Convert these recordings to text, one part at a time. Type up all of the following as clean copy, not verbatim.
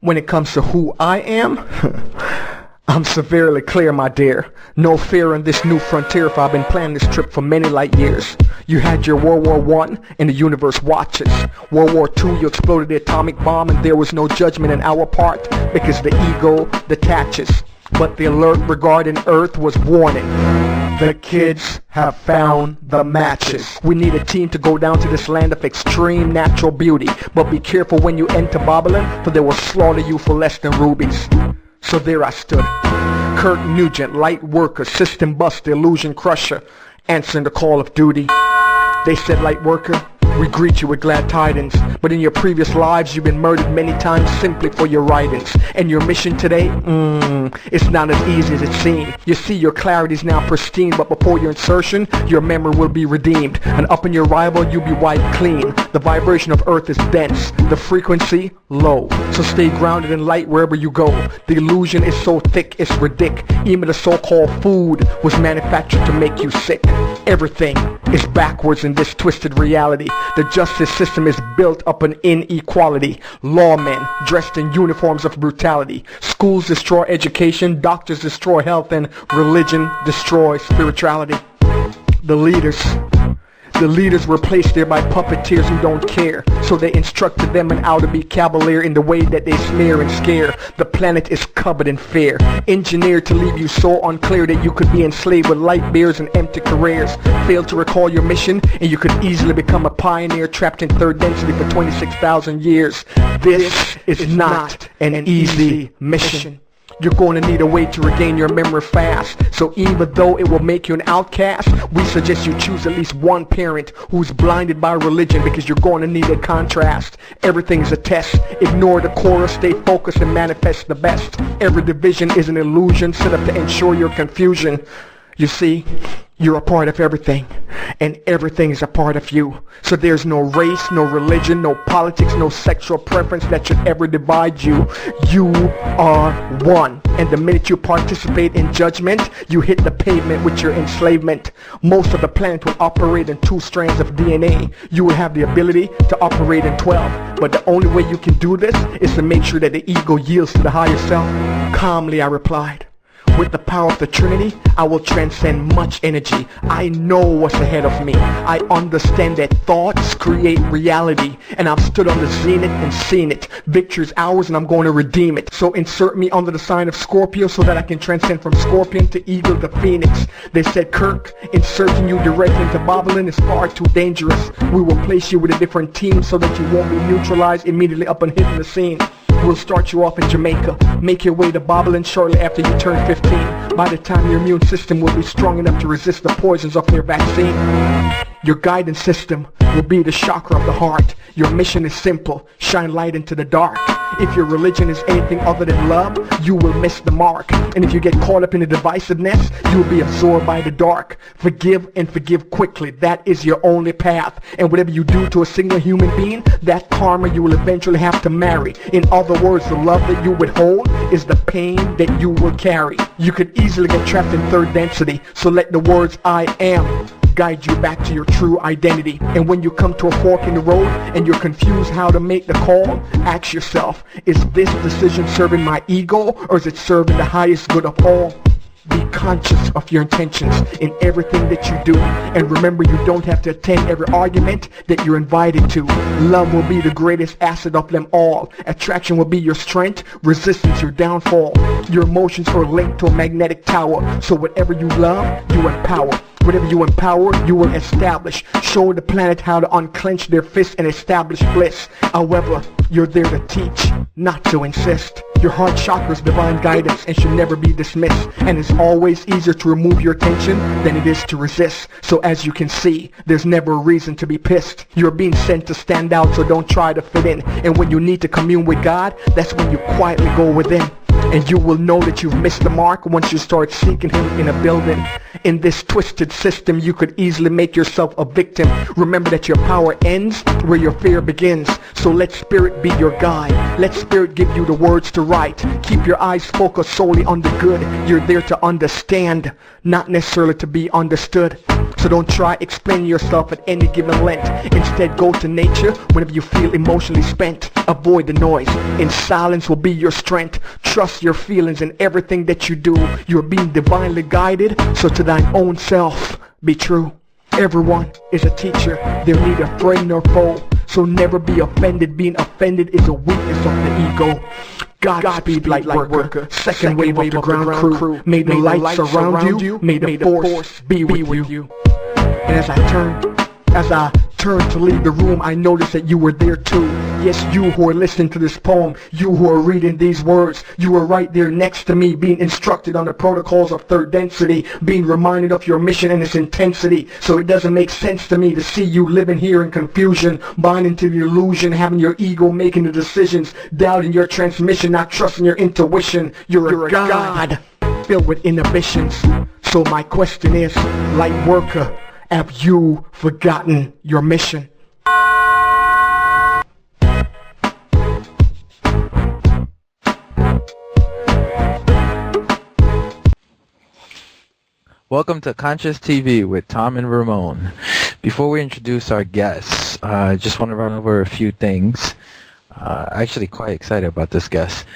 When it comes to who I am, I'm severely clear, my dear. No fear in this new frontier, for I've been planning this trip for many light years. You had your World War I and the universe watches. World War II, you exploded the atomic bomb and there was no judgment in our part because the ego detaches. But the alert regarding Earth was warning. The kids have found the matches. We need a team to go down to this land of extreme natural beauty. But be careful when you enter Babylon, for they will slaughter you for less than rubies. So there I stood. Kirk Nugent, light worker, system buster, illusion crusher, answering the call of duty. They said, light worker, we greet you with glad tidings, but in your previous lives you've been murdered many times simply for your writings. And your mission today, it's not as easy as it seems. You see, your clarity is now pristine, but before your insertion, your memory will be redeemed. And up in your arrival, you'll be wiped clean. The vibration of Earth is dense, the frequency low. So stay grounded in light wherever you go. The illusion is so thick, it's ridiculous. Even the so-called food was manufactured to make you sick. Everything is backwards in this twisted reality. The justice system is built up on inequality. Lawmen dressed in uniforms of brutality. Schools destroy education, doctors destroy health, and religion destroys spirituality. The leaders were placed there by puppeteers who don't care. So they instructed them on how to be cavalier in the way that they smear and scare. The planet is covered in fear, engineered to leave you so unclear that you could be enslaved with light beers and empty careers. Fail to recall your mission and you could easily become a pioneer trapped in third density for 26,000 years. This is not an easy mission. You're going to need a way to regain your memory fast. So even though it will make you an outcast, we suggest you choose at least one parent who's blinded by religion, because you're going to need a contrast. Everything's a test. Ignore the chorus, stay focused and manifest the best. Every division is an illusion set up to ensure your confusion. You see, you're a part of everything, and everything is a part of you. So there's no race, no religion, no politics, no sexual preference that should ever divide you. You are one. And the minute you participate in judgment, you hit the pavement with your enslavement. Most of the planet will operate in 2 strands of DNA. You will have the ability to operate in 12. But the only way you can do this is to make sure that the ego yields to the higher self. Calmly I replied, with the power of the Trinity, I will transcend much energy. I know what's ahead of me. I understand that thoughts create reality. And I've stood on the zenith and seen it. Victory is ours and I'm going to redeem it. So insert me under the sign of Scorpio so that I can transcend from Scorpion to Eagle to Phoenix. They said, Kirk, inserting you directly into Babylon is far too dangerous. We will place you with a different team so that you won't be neutralized immediately upon hitting the scene. We'll start you off in Jamaica. Make your way to Babylon shortly after you turn 15. By the time your immune system will be strong enough to resist the poisons of their vaccine. Your guidance system will be the chakra of the heart. Your mission is simple. Shine light into the dark. If your religion is anything other than love, you will miss the mark. And if you get caught up in the divisiveness, you will be absorbed by the dark. Forgive and forgive quickly. That is your only path. And whatever you do to a single human being, that karma you will eventually have to marry. In other words, the love that you withhold is the pain that you will carry. You could easily get trapped in third density. So let the words I am guide you back to your true identity. And when you come to a fork in the road and you're confused how to make the call, ask yourself, is this decision serving my ego or is it serving the highest good of all? Be conscious of your intentions in everything that you do. And remember, you don't have to attend every argument that you're invited to. Love will be the greatest asset of them all. Attraction will be your strength, resistance your downfall. Your emotions are linked to a magnetic tower. So whatever you love, you empower. Whatever you empower, you will establish. Show the planet how to unclench their fists and establish bliss. However, you're there to teach, not to insist. Your heart chakra is divine guidance and should never be dismissed. And it's always easier to remove your attention than it is to resist. So as you can see, there's never a reason to be pissed. You're being sent to stand out, so don't try to fit in. And when you need to commune with God, that's when you quietly go within. And you will know that you've missed the mark once you start seeking Him in a building. In this twisted system, you could easily make yourself a victim. Remember that your power ends where your fear begins. So let spirit be your guide. Let spirit give you the words to write. Keep your eyes focused solely on the good. You're there to understand, not necessarily to be understood. So don't try explaining yourself at any given length. Instead, go to nature whenever you feel emotionally spent. Avoid the noise, and silence will be your strength. Trust your feelings in everything that you do. You're being divinely guided, so to thine own self be true. Everyone is a teacher. They're neither friend nor foe. So never be offended. Being offended is a weakness of the ego. Godspeed, light worker. Second wave of the ground crew. May the light surround you. May the force be with you. And as I turned to leave the room, I noticed that you were there too. Yes, you who are listening to this poem, you who are reading these words, you were right there next to me, being instructed on the protocols of third density, being reminded of your mission and its intensity. So it doesn't make sense to me to see you living here in confusion, buying into the illusion, having your ego making the decisions, doubting your transmission, not trusting your intuition. You're a god filled with inhibitions. So my question is, light worker, have you forgotten your mission? Welcome to Conscious TV with Tom and Ramon. Before we introduce our guests, I just want to run over a few things. Actually quite excited about this guest.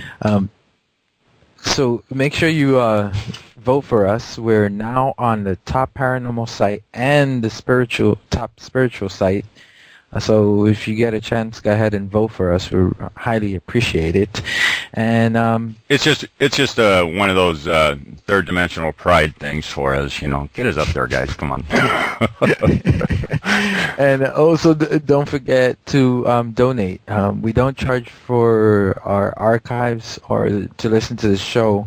So make sure you vote for us. We're now on the top paranormal site and the top spiritual site. So if you get a chance, go ahead and vote for us. We highly appreciate it. And it's just one of those third dimensional pride things for us, you know. Get us up there, guys. Come on. And also don't forget to donate. We don't charge for our archives or to listen to the show,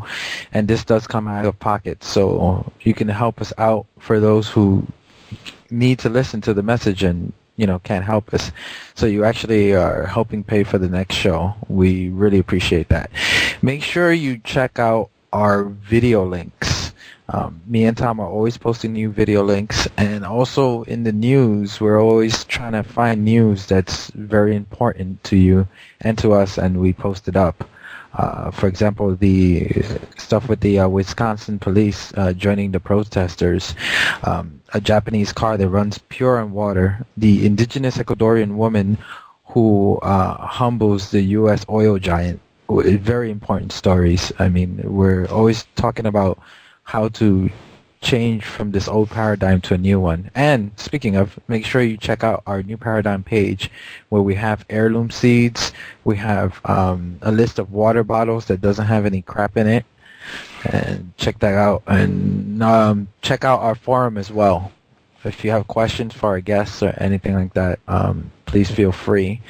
and this does come out of pocket. So you can help us out for those who need to listen to the message and can't help us. So you actually are helping pay for the next show. We really appreciate that. Make sure you check out our video links. Me and Tom are always posting new video links, and also in the news, we're always trying to find news that's very important to you and to us, and we post it up. For example, the stuff with the Wisconsin police joining the protesters, a Japanese car that runs pure on water, the indigenous Ecuadorian woman who humbles the U.S. oil giant. Very important stories. I mean, we're always talking about how to change from this old paradigm to a new one. And speaking of, make sure you check out our new paradigm page where we have heirloom seeds. We have a list of water bottles that doesn't have any crap in it. And check that out. And check out our forum as well. If you have questions for our guests or anything like that, please feel free.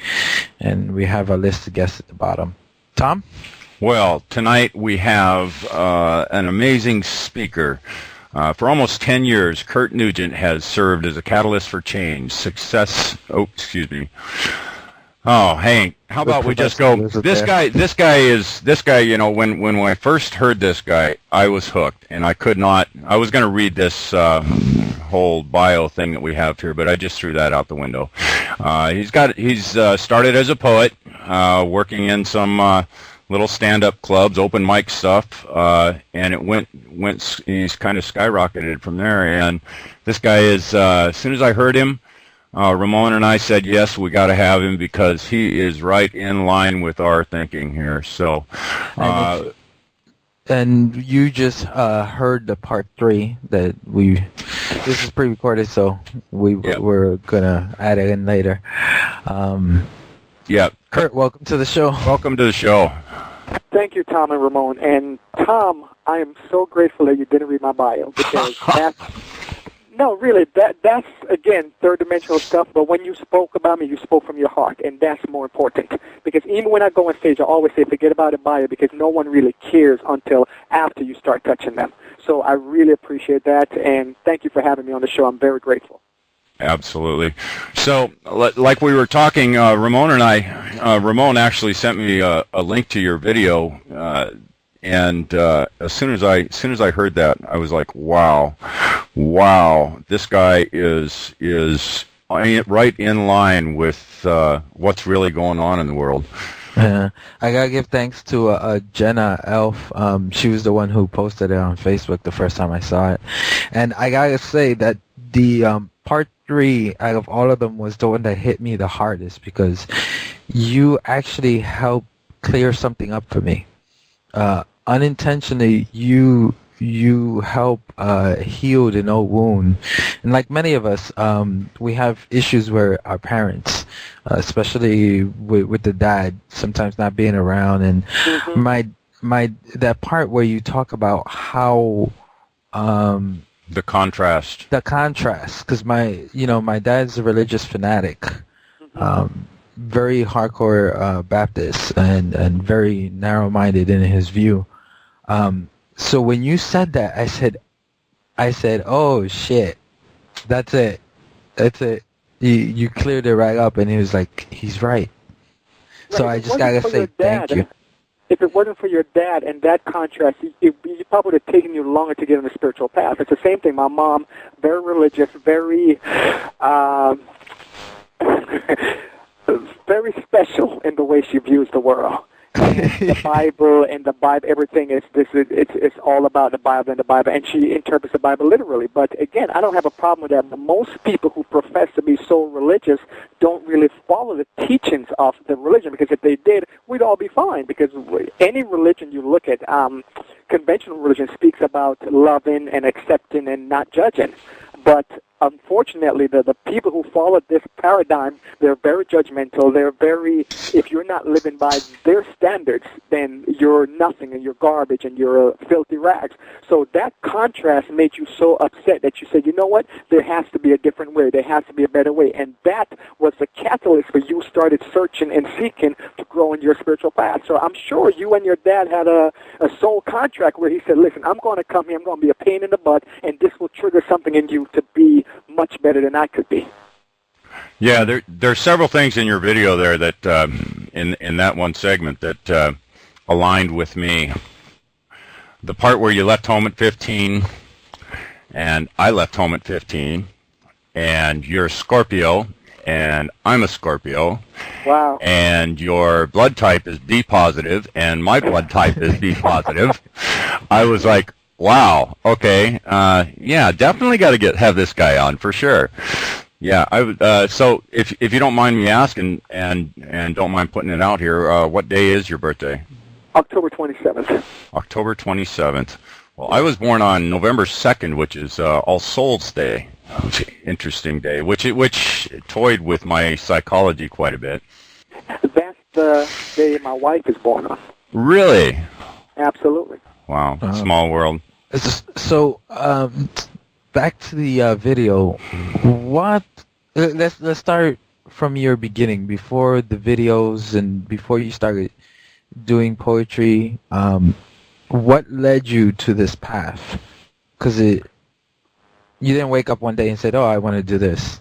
And we have a list of guests at the bottom. Tom? Well, tonight we have an amazing speaker. For almost 10 years, Kirk Nugent has served as a catalyst for change, success. Oh, excuse me. Oh, Hank, how about we just go? This guy. You know, when I first heard this guy, I was hooked, and I could not. I was going to read this whole bio thing that we have here, but I just threw that out the window. He's started as a poet, working in some little stand-up clubs, open mic stuff, and it went. He's kind of skyrocketed from there. And this guy is. As soon as I heard him, Ramon and I said yes, we got to have him because he is right in line with our thinking here. So. And you just heard the part 3 that this is pre-recorded, so we're gonna add it in later. Yeah, Kurt, welcome to the show. Welcome to the show. Thank you, Tom and Ramon. And Tom, I am so grateful that you didn't read my bio because that's again third-dimensional stuff. But when you spoke about me, you spoke from your heart, and that's more important. Because even when I go on stage, I always say, forget about a bio because no one really cares until after you start touching them. So I really appreciate that, and thank you for having me on the show. I'm very grateful. Absolutely. So, like we were talking, Ramon and I, Ramon actually sent me a link to your video, And as soon as I heard that, I was like, wow, this guy is right in line with what's really going on in the world. I gotta give thanks to Jenna Elf. She was the one who posted it on Facebook the first time I saw it, and I gotta say that the part 3 out of all of them was the one that hit me the hardest, because you actually helped clear something up for me. Unintentionally, you help heal an old wound, and like many of us, we have issues where our parents, especially with the dad, sometimes not being around, and that part where you talk about how the contrast, because my dad's a religious fanatic, very hardcore Baptist, and very narrow-minded in his view. So when you said that, I said, oh shit, that's it. You cleared it right up, and he was like, he's right. So I just gotta say thank you. If it wasn't for your dad and that contrast, it probably would have taken you longer to get on the spiritual path. It's the same thing. My mom, very religious, very very special in the way she views the world. The Bible, everything it's all about the Bible, and she interprets the Bible literally. But again, I don't have a problem with that. But most people who profess to be so religious don't really follow the teachings of the religion, because if they did, we'd all be fine. Because any religion you look at, conventional religion speaks about loving and accepting and not judging. But unfortunately, the people who follow this paradigm, they're very judgmental. They're very, if you're not living by their standards, then you're nothing and you're garbage and you're filthy rags. So that contrast made you so upset that you said, you know what, there has to be a different way. There has to be a better way. And that was the catalyst for you started searching and seeking to grow in your spiritual path. So I'm sure you and your dad had a soul contract where he said, listen, I'm going to come here, I'm going to be a pain in the butt, and this will trigger something in you to be much better than I could be. Yeah, there's several things in your video there that in that one segment that aligned with me. The part where you left home at 15, and I left home at 15, and you're a Scorpio, and I'm a Scorpio. Wow. And your blood type is B positive, and my blood type is B positive. I was like, wow. Okay. Yeah, definitely got to have this guy on for sure. Yeah. So if you don't mind me asking, and don't mind putting it out here, what day is your birthday? October 27th. October 27th. Well, I was born on November 2nd, which is All Souls Day. Interesting day, which toyed with my psychology quite a bit. That's the day my wife is born on. Really? Absolutely. Wow. Small world. So, back to the video. Let's start from your beginning, before the videos and before you started doing poetry. What led you to this path? Because you didn't wake up one day and said, "Oh, I want to do this."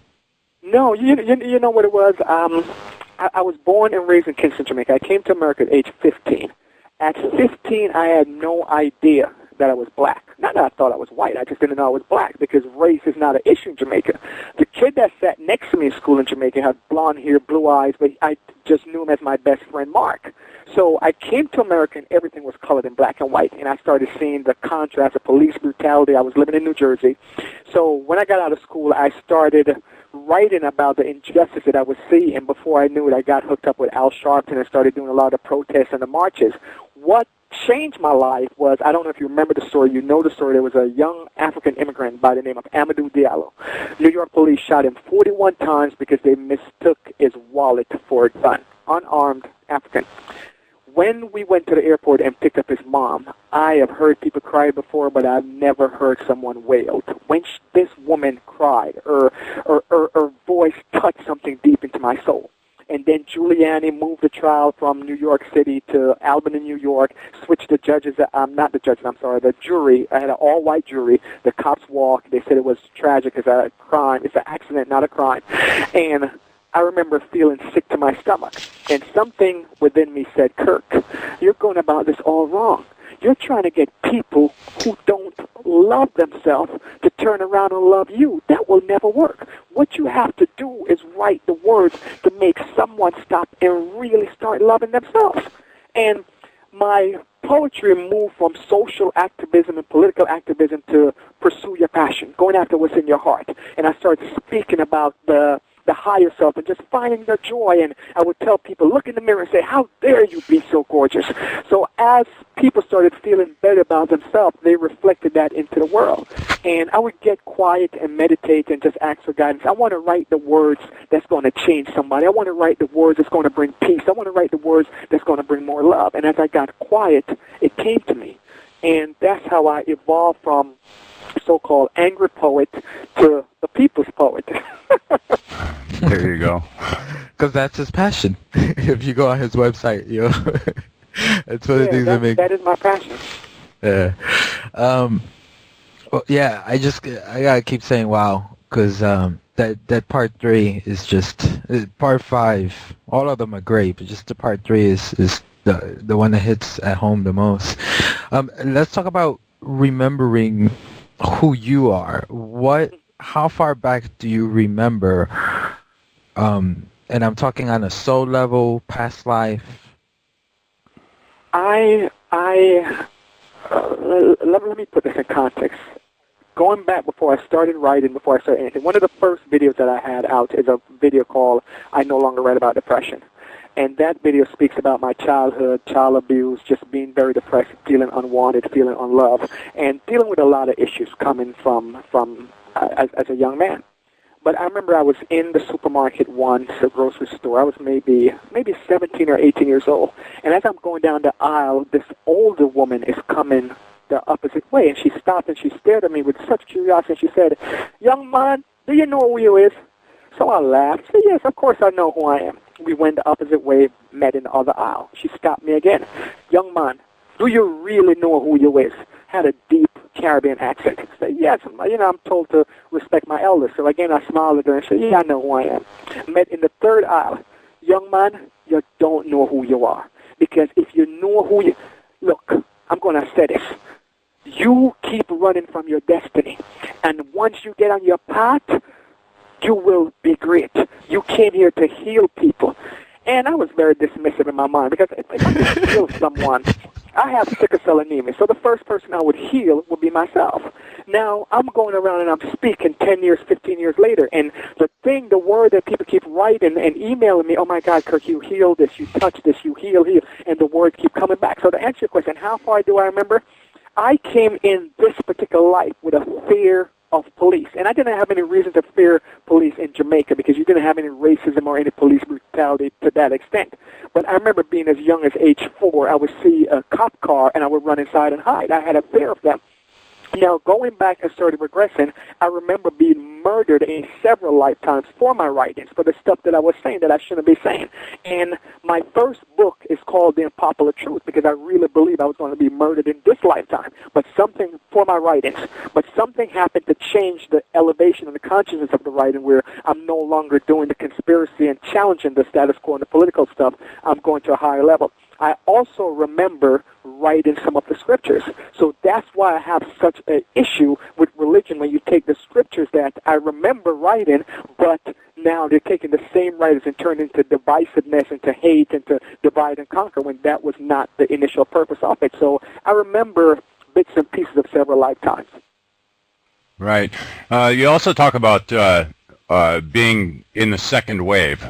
No, you know what it was. I was born and raised in Kingston, Jamaica. I came to America at age 15. At 15, I had no idea that I was black. Not that I thought I was white. I just didn't know I was black, because race is not an issue in Jamaica. The kid that sat next to me in school in Jamaica had blonde hair, blue eyes, but I just knew him as my best friend, Mark. So I came to America and everything was colored in black and white, and I started seeing the contrast of police brutality. I was living in New Jersey. So when I got out of school, I started writing about the injustice that I would see, and before I knew it, I got hooked up with Al Sharpton and started doing a lot of the protests and the marches. What changed my life was, I don't know if you remember the story, you know the story, there was a young African immigrant by the name of Amadou Diallo. New York police shot him 41 times because they mistook his wallet for a gun. Unarmed African. When we went to the airport and picked up his mom, I have heard people cry before, but I've never heard someone wailed. When this woman cried, her voice touched something deep into my soul. And then Giuliani moved the trial from New York City to Albany, New York, switched the judges, the jury. I had an all-white jury. The cops walked. They said it was tragic. It's a crime. It's an accident, not a crime. And I remember feeling sick to my stomach. And something within me said, Kirk, you're going about this all wrong. You're trying to get people who don't love themselves to turn around and love you. That will never work. What you have to do is write the words to make someone stop and really start loving themselves. And my poetry moved from social activism and political activism to pursue your passion, going after what's in your heart. And I started speaking about the higher self and just finding the joy. And I would tell people, look in the mirror and say, how dare you be so gorgeous? So as people started feeling better about themselves, they reflected that into the world. And I would get quiet and meditate and just ask for guidance. I want to write the words that's going to change somebody. I want to write the words that's going to bring peace. I want to write the words that's going to bring more love. And as I got quiet, it came to me. And that's how I evolved from so-called angry poet to the people's poet. There you go. Because that's his passion. If you go on his website, that's one of the things that is my passion. Yeah. Well, yeah, I gotta keep saying wow, because that part 3 is just part 5. All of them are great, but just the part 3 is the one that hits at home the most. Let's talk about remembering who you are. How far back do you remember? And I'm talking on a soul level, past life. Let me put this in context. Going back before I started writing, before I started anything, one of the first videos that I had out is a video called I No Longer Write About Depression. And that video speaks about my childhood, child abuse, just being very depressed, feeling unwanted, feeling unloved, and dealing with a lot of issues coming from as a young man. But I remember I was in the supermarket once, a grocery store. I was maybe 17 or 18 years old. And as I'm going down the aisle, this older woman is coming the opposite way. And she stopped and she stared at me with such curiosity. And she said, "Young man, do you know who you is?" So I laughed. I said, "Yes, of course I know who I am." We went the opposite way, met in the other aisle. She stopped me again. "Young man, do you really know who you is?" Had a deep Caribbean accent. I said, "Yes, I'm told to respect my elders." So again, I smiled at her and said, "Yeah, I know who I am." Met in the third aisle. "Young man, you don't know who you are. Because if you know who you... Look, I'm going to say this. You keep running from your destiny. And once you get on your path, you will be great. You came here to heal people." And I was very dismissive in my mind because if I could heal someone, I have sickle cell anemia, so the first person I would heal would be myself. Now, I'm going around and I'm speaking 10 years, 15 years later, and the word that people keep writing and emailing me, "Oh my God, Kirk, you healed this, you touched this, you heal," and the words keep coming back. So to answer your question, how far do I remember? I came in this particular life with a fear of police. And I didn't have any reason to fear police in Jamaica because you didn't have any racism or any police brutality to that extent. But I remember being as young as age 4, I would see a cop car and I would run inside and hide. I had a fear of them. Now, going back and started regressing, I remember being murdered in several lifetimes for my writings, for the stuff that I was saying that I shouldn't be saying. And my first book is called The Unpopular Truth because I really believe I was going to be murdered in this lifetime, but something for my writings. But something happened to change the elevation and the consciousness of the writing where I'm no longer doing the conspiracy and challenging the status quo and the political stuff. I'm going to a higher level. I also remember writing some of the scriptures. So that's why I have such an issue with religion when you take the scriptures that I remember writing, but now they're taking the same writers and turning into divisiveness, into hate, into divide and conquer when that was not the initial purpose of it. So I remember bits and pieces of several lifetimes. Right. You also talk about being in the second wave.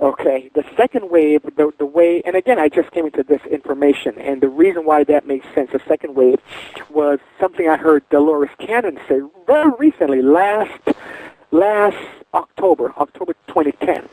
Okay, the second wave, the way, and again, I just came into this information, and the reason why that makes sense, the second wave, was something I heard Dolores Cannon say very recently, last October 2010.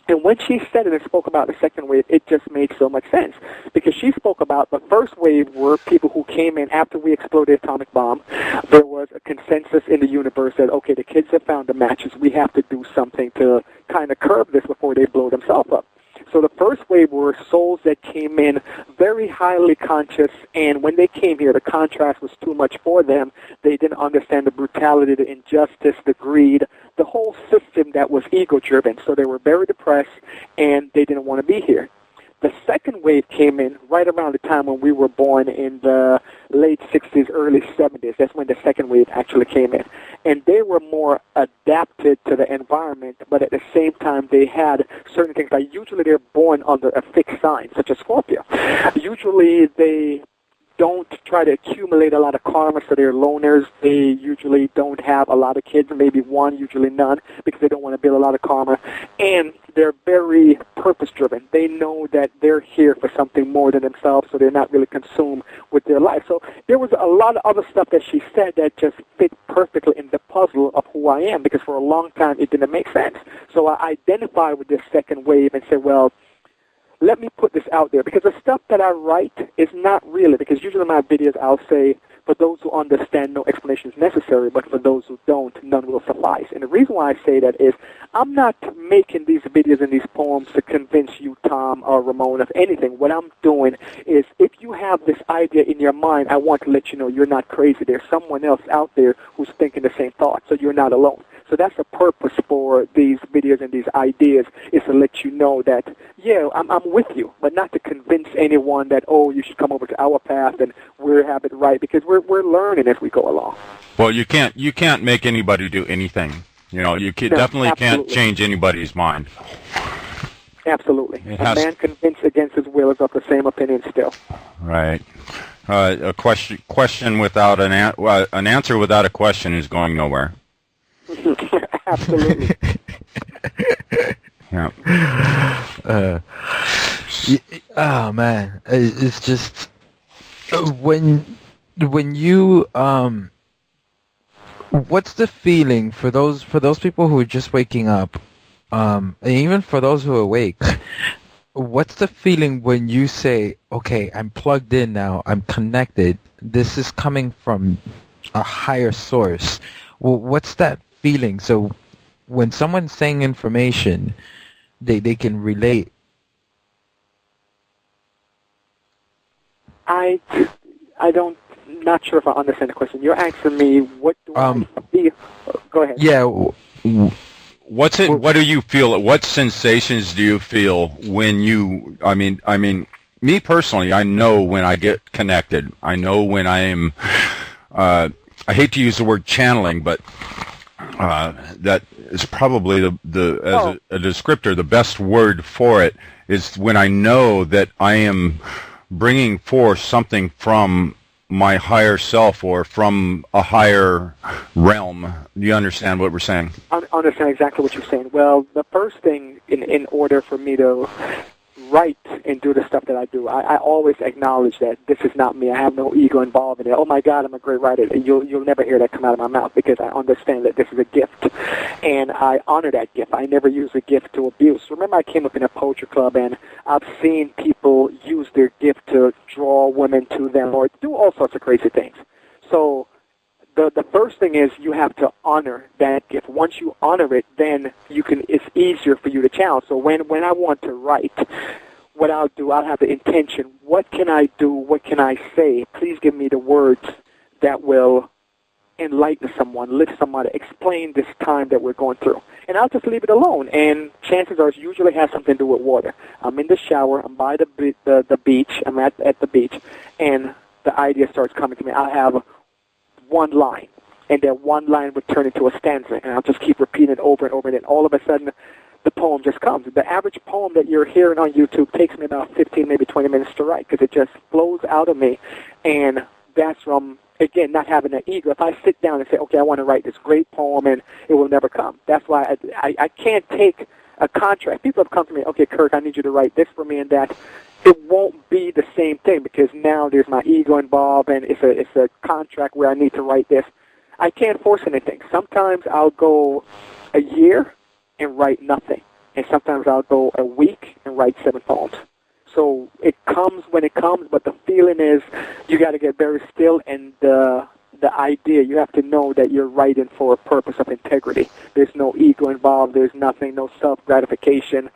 And when she said it and spoke about the second wave, it just made so much sense. Because she spoke about the first wave were people who came in after we exploded the atomic bomb. There was a consensus in the universe that, okay, the kids have found the matches. We have to do something to kind of curb this before they blow themselves up. So the first wave were souls that came in very highly conscious, and when they came here, the contrast was too much for them. They didn't understand the brutality, the injustice, the greed, the whole system that was ego-driven. So they were very depressed, and they didn't want to be here. The second wave came in right around the time when we were born in the late 60s, early 70s. That's when the second wave actually came in. And they were more adapted to the environment, but at the same time they had certain things. Like usually they're born under a fixed sign, such as Scorpio. Usually they don't try to accumulate a lot of karma, so they're loners. They usually don't have a lot of kids, maybe one, usually none, because they don't want to build a lot of karma. And they're very purpose-driven. They know that they're here for something more than themselves, so they're not really consumed with their life. So there was a lot of other stuff that she said that just fit perfectly in the puzzle of who I am, because for a long time it didn't make sense. So I identified with this second wave and said, well, let me put this out there, because the stuff that I write is not really, because usually in my videos I'll say, for those who understand, no explanation is necessary, but for those who don't, none will suffice. And the reason why I say that is I'm not making these videos and these poems to convince you, Tom or Ramon, of anything. What I'm doing is, if you have this idea in your mind, I want to let you know you're not crazy. There's someone else out there who's thinking the same thought, so you're not alone. So that's the purpose for these videos and these ideas, is to let you know that, yeah, I'm with you, but not to convince anyone that, oh, you should come over to our path and we'll have it right, because we're learning as we go along. Well, you can't make anybody do anything. You know, you definitely can't change anybody's mind. Absolutely. A man convinced against his will is of the same opinion still. Right. A question without an answer without a question is going nowhere. Absolutely. Yeah. Oh man, it's just when you what's the feeling for those people who are just waking up, and even for those who are awake? What's the feeling when you say, "Okay, I'm plugged in now. I'm connected. This is coming from a higher source." Well, what's that feeling? So when someone's saying information, they can relate. Not sure if I understand the question. You're asking me, what do I feel? Go ahead. Yeah. What do you feel? What sensations do you feel when you? I mean, me personally, I know when I get connected. I know when I am. I hate to use the word channeling, but that is probably a descriptor. The best word for it is when I know that I am bringing forth something from my higher self or from a higher realm. Do you understand what we're saying? I understand exactly what you're saying. Well, the first thing in order for me to write and do the stuff that I do, I always acknowledge that this is not me. I have no ego involved in it. Oh my God, I'm a great writer. And you'll never hear that come out of my mouth, because I understand that this is a gift, and I honor that gift. I never use a gift to abuse. Remember, I came up in a poetry club, and I've seen people use their gift to draw women to them or do all sorts of crazy things. So the first thing is you have to honor that gift. Once you honor it, then it's easier for you to channel. So when I want to write, what I'll do, I'll have the intention, what can I do, what can I say? Please give me the words that will enlighten someone, lift someone, explain this time that we're going through. And I'll just leave it alone. And chances are it usually has something to do with water. I'm in the shower, I'm by the beach, I'm at the beach, and the idea starts coming to me. I'll have one line, and that one line would turn into a stanza, and I'll just keep repeating it over and over, and then all of a sudden the poem just comes. The average poem that you're hearing on YouTube takes me about 15, maybe 20 minutes to write, because it just flows out of me, and that's from, again, not having an ego. If I sit down and say, okay, I want to write this great poem, and it will never come. That's why I can't take a contract. People have come to me, okay, Kirk, I need you to write this for me and that. It won't be the same thing, because now there's my ego involved, and it's a contract where I need to write this. I can't force anything. Sometimes I'll go a year and write nothing, and sometimes I'll go a week and write 7 poems. So it comes when it comes, but the feeling is you got to get very still, and the idea, you have to know that you're writing for a purpose of integrity. There's no ego involved. There's nothing, no self-gratification.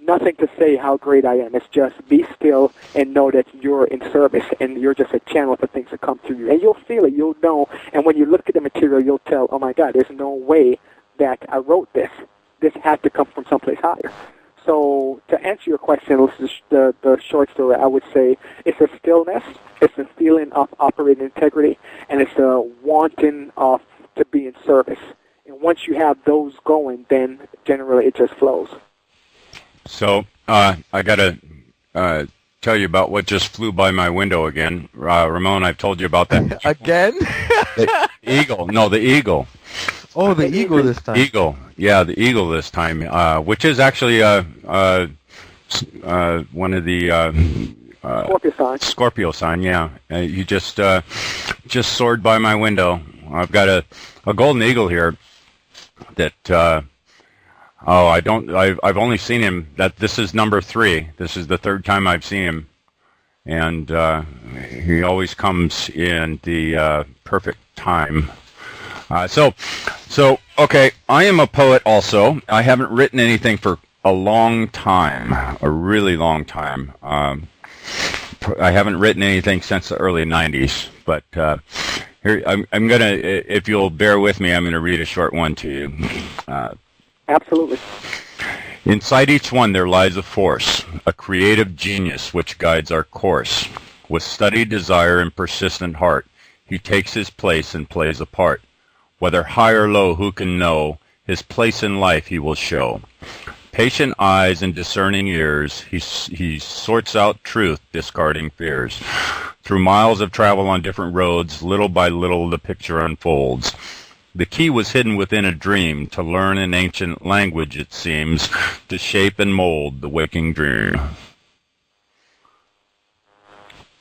Nothing to say how great I am. It's just be still and know that you're in service, and you're just a channel for things to come through you. And you'll feel it. You'll know. And when you look at the material, you'll tell, oh, my God, there's no way that I wrote this. This had to come from someplace higher. So to answer your question, the short story, I would say it's a stillness, it's a feeling of operating integrity, and it's a wanting of to be in service. And once you have those going, then generally it just flows. So I got to tell you about what just flew by my window again. Ramon, I've told you about that. Again? The eagle. No, the eagle. Oh, the eagle this time. Eagle. Yeah, the eagle this time, which is actually one of the Scorpio sign. Scorpio sign, yeah. You just soared by my window. I've got a golden eagle here that I've only seen him. This is number 3. This is the 3rd time I've seen him, and he always comes in the perfect time. So okay, I am a poet also. I haven't written anything for a long time, a really long time. I haven't written anything since the early 90s, but here I'm gonna, if you'll bear with me, I'm gonna read a short one to you. Absolutely. Inside each one there lies a force, a creative genius which guides our course. With studied desire and persistent heart, he takes his place and plays a part. Whether high or low, who can know? His place in life he will show. Patient eyes and discerning ears, he sorts out truth, discarding fears. Through miles of travel on different roads, little by little the picture unfolds. The key was hidden within a dream, to learn an ancient language, it seems, to shape and mold the waking dream.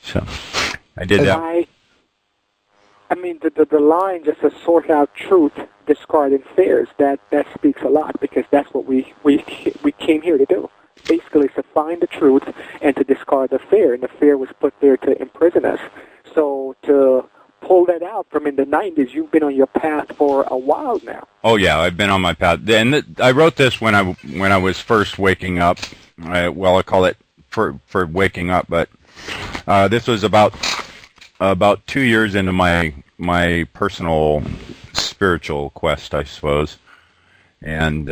So, I did that. I mean, the line just to sort out truth, discarding fears, that speaks a lot, because that's what we came here to do. Basically, to find the truth and to discard the fear, and the fear was put there to imprison us. So to pull that out from in the 90s, you've been on your path for a while now. Oh yeah, I've been on my path. And I wrote this when I was first waking up. I call it for waking up, but this was about 2 years into my personal spiritual quest, I suppose, and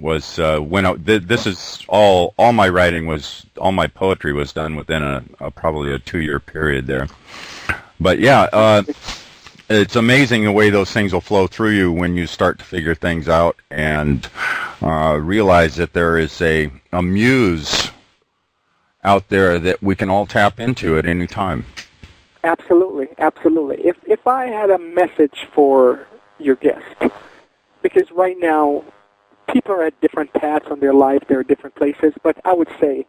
was when this is all my writing was, all my poetry was done within probably a 2-year period there. But yeah, it's amazing the way those things will flow through you when you start to figure things out and realize that there is a muse out there that we can all tap into at any time. Absolutely, absolutely. If I had a message for your guest, because right now people are at different paths on their life, they're at different places, but I would say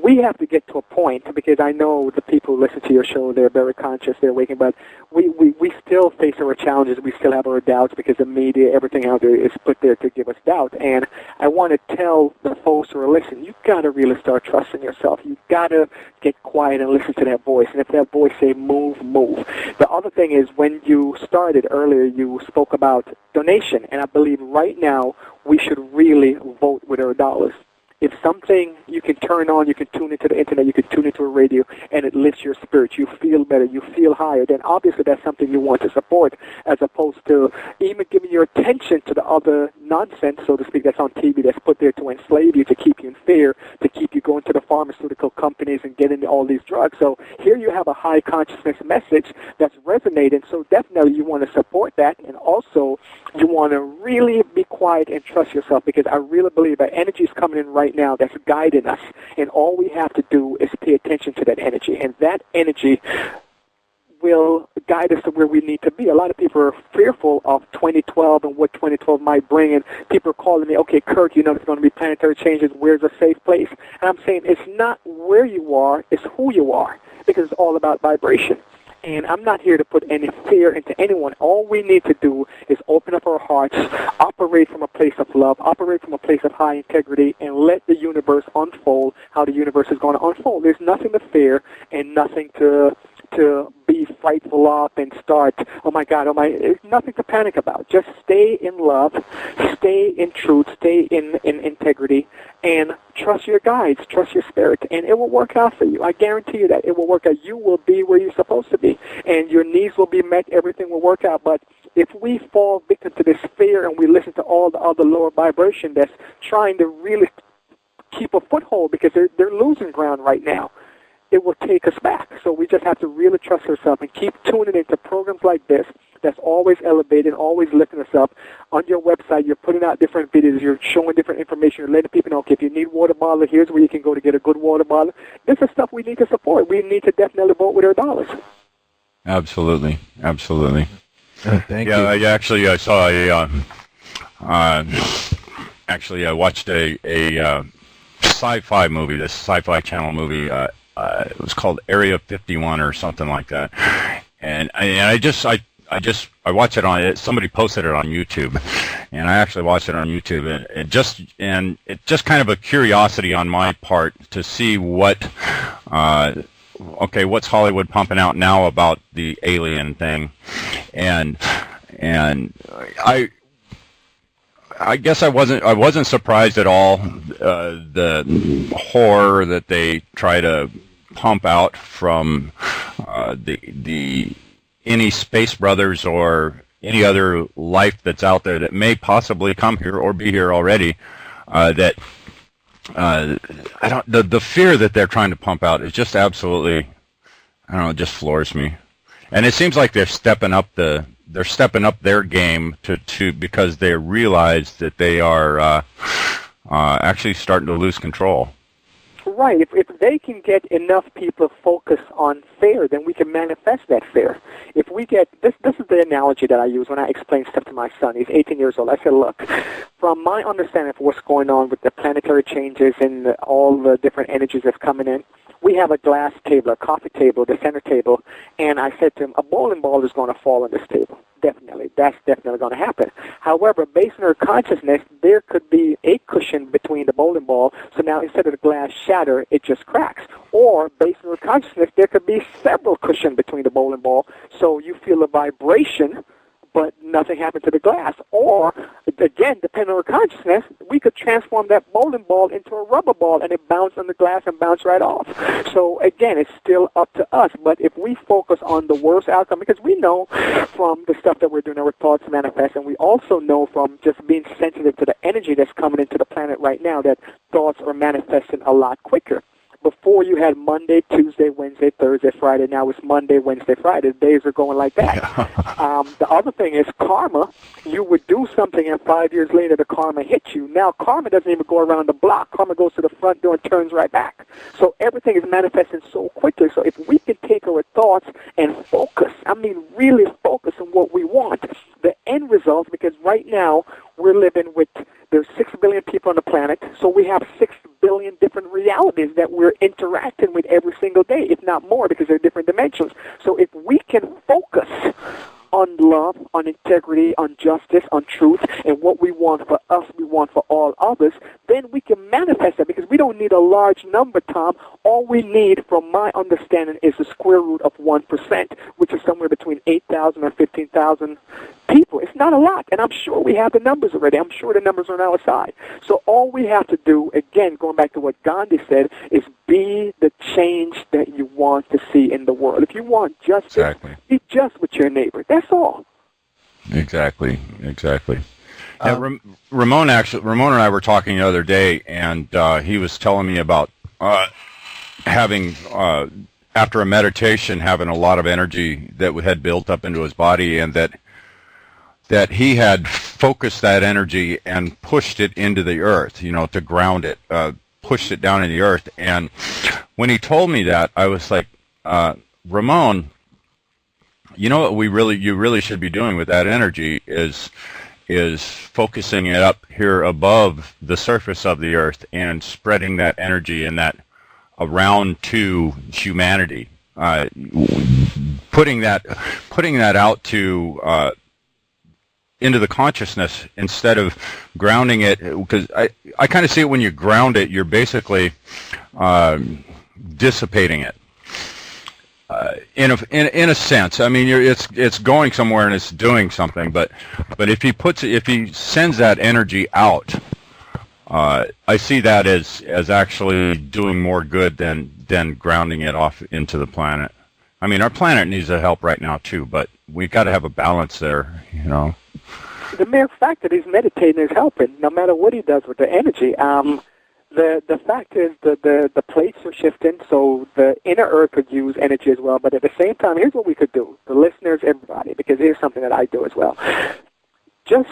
we have to get to a point, because I know the people who listen to your show, they're very conscious, they're waking, but we still face our challenges, we still have our doubts, because the media, everything out there is put there to give us doubt. And I want to tell the folks who are listening, you've got to really start trusting yourself. You've got to get quiet and listen to that voice. And if that voice say move, move. The other thing is, when you started earlier, you spoke about donation, and I believe right now we should really vote with our dollars. If something you can turn on, you can tune into the internet, you can tune into a radio, and it lifts your spirit, you feel better, you feel higher, then obviously that's something you want to support, as opposed to even giving your attention to the other nonsense, so to speak, that's on TV, that's put there to enslave you, to keep you in fear, to keep you going to the pharmaceutical companies and getting all these drugs. So here you have a high consciousness message that's resonating, so definitely you want to support that, and also you want to really be quiet and trust yourself, because I really believe that energy is coming in right now that's guiding us, and all we have to do is pay attention to that energy, and that energy will guide us to where we need to be. A lot of people are fearful of 2012 and what 2012 might bring, and people are calling me, okay, Kirk, you know there's going to be planetary changes, where's a safe place? And I'm saying it's not where you are, it's who you are, because it's all about vibration. And I'm not here to put any fear into anyone. All we need to do is open up our hearts, operate from a place of love, operate from a place of high integrity, and let the universe unfold how the universe is going to unfold. There's nothing to fear and nothing to be frightful of and start, there's nothing to panic about. Just stay in love, stay in truth, stay in integrity, and trust your guides, trust your spirit, and it will work out for you. I guarantee you that it will work out. You will be where you're supposed to be, and your needs will be met, everything will work out. But if we fall victim to this fear and we listen to all the other lower vibration that's trying to really keep a foothold because they're losing ground right now. It will take us back. So we just have to really trust ourselves and keep tuning into programs like this that's always elevating, always lifting us up. On your website, you're putting out different videos, you're showing different information, you're letting people know, okay, if you need water bottle, here's where you can go to get a good water bottle. This is stuff we need to support. We need to definitely vote with our dollars. Absolutely. Absolutely. Thank you. I saw I watched a sci-fi movie, this sci-fi channel movie. It was called Area 51 or something like that. And I watched it on, somebody posted it on YouTube, and I actually watched it on YouTube, and it just kind of a curiosity on my part to see what's Hollywood pumping out now about the alien thing, and I guess I wasn't surprised at all, the horror that they try to pump out from any Space Brothers or any other life that's out there that may possibly come here or be here already. The fear that they're trying to pump out is just absolutely, I don't know, it just floors me. And it seems like they're stepping up their game to because they realize that they are actually starting to lose control. Right. If they can get enough people focused on fear, then we can manifest that fear. If we get this is the analogy that I use when I explain stuff to my son. He's 18 years old. I said, look, from my understanding of what's going on with the planetary changes and all the different energies that's coming in, we have a glass table, a coffee table, the center table, and I said to him, a bowling ball is going to fall on this table. Definitely. That's definitely going to happen. However, based on our consciousness, there could be a cushion between the bowling ball, so now instead of the glass shatter, it just cracks. Or, based on our consciousness, there could be several cushions between the bowling ball, so you feel a vibration, but nothing happened to the glass. Or, again, depending on our consciousness, we could transform that bowling ball into a rubber ball, and it bounced on the glass and bounced right off. So, again, it's still up to us. But if we focus on the worst outcome, because we know from the stuff that we're doing, our thoughts manifest, and we also know from just being sensitive to the energy that's coming into the planet right now that thoughts are manifesting a lot quicker. Before you had Monday, Tuesday, Wednesday, Thursday, Friday. Now it's Monday, Wednesday, Friday. The days are going like that. The other thing is karma. You would do something and 5 years later the karma hits you. Now karma doesn't even go around the block. Karma goes to the front door and turns right back. So everything is manifesting so quickly. So if we can take our thoughts and focus, really focus on what we want, the end result, because right now we're living with, there's 6 billion people on the planet, so we have 6 billion different realities that we're interacting with every single day, if not more, because they're different dimensions. So if we can focus on love, on integrity, on justice, on truth, and what we want for us, we want for all others, then we can manifest that, because we don't need a large number, Tom. All we need, from my understanding, is the square root of 1%, which is somewhere between 8,000 and 15,000 people. It's not a lot, and I'm sure we have the numbers already. I'm sure the numbers are on our side. So all we have to do, again, going back to what Gandhi said, is be the change that you want to see in the world. If you want justice, Exactly. be just with your neighbor. That's all. Exactly. Yeah, Ramon and I were talking the other day, and he was telling me about having, after a meditation, having a lot of energy that had built up into his body, and that he had focused that energy and pushed it into the earth, to ground it, pushed it down in the earth. And when he told me that, I was like, Ramon, you know what you really should be doing with that energy is focusing it up here above the surface of the earth and spreading that energy and that around to humanity, putting that out to into the consciousness instead of grounding it, because I kind of see it when you ground it, you're basically dissipating it. In a sense, it's going somewhere and it's doing something. But if he sends that energy out, I see that as actually doing more good than grounding it off into the planet. Our planet needs the help right now too, but we've got to have a balance there, The mere fact that he's meditating is helping, no matter what he does with the energy. The fact is that the plates are shifting, so the inner Earth could use energy as well. But at the same time, here's what we could do, the listeners, everybody, because here's something that I do as well. Just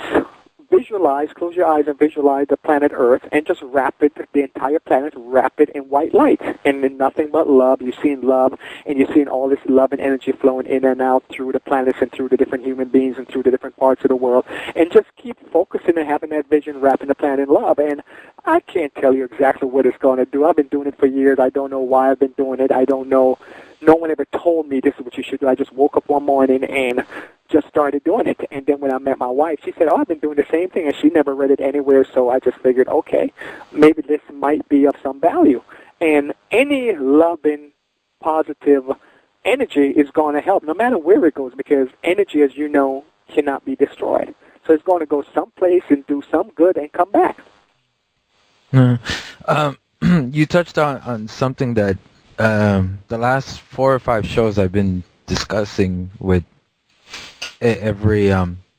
visualize, close your eyes and visualize the planet Earth, and just wrap it, the entire planet, wrap it in white light, and in nothing but love. You're seeing love, and you're seeing all this love and energy flowing in and out through the planets and through the different human beings and through the different parts of the world, and just keep focusing and having that vision, wrapping the planet in love. And I can't tell you exactly what it's going to do. I've been doing it for years. I don't know why I've been doing it. I don't know. No one ever told me this is what you should do. I just woke up one morning and just started doing it. And then when I met my wife, she said, oh, I've been doing the same thing, and she never read it anywhere, so I just figured, okay, maybe this might be of some value. And any loving, positive energy is going to help, no matter where it goes, because energy, as you know, cannot be destroyed. So it's going to go someplace and do some good and come back. You touched on something that the last 4 or 5 shows I've been discussing with every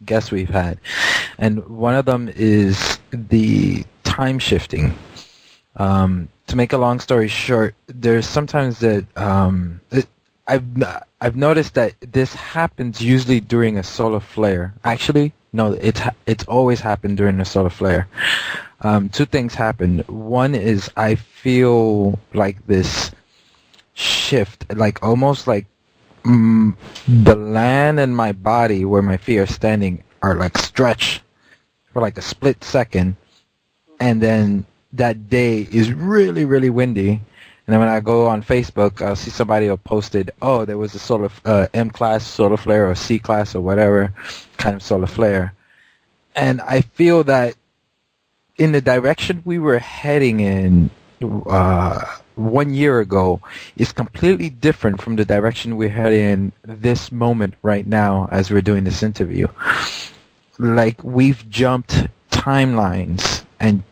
guest we've had, and one of them is the time shifting. To make a long story short, there's sometimes that I've noticed that this happens usually during a solar flare. Actually, no, it's always happened during a solar flare. 2 things happen. One is I feel like this shift, like almost like the land and my body where my feet are standing are like stretched for like a split second, and then that day is really, really windy, and then when I go on Facebook, I'll see somebody will posted, oh, there was a solar M-class solar flare or C-class or whatever kind of solar flare, and I feel that in the direction we were heading in 1 year ago is completely different from the direction we're heading in this moment right now as we're doing this interview. Like, we've jumped timelines and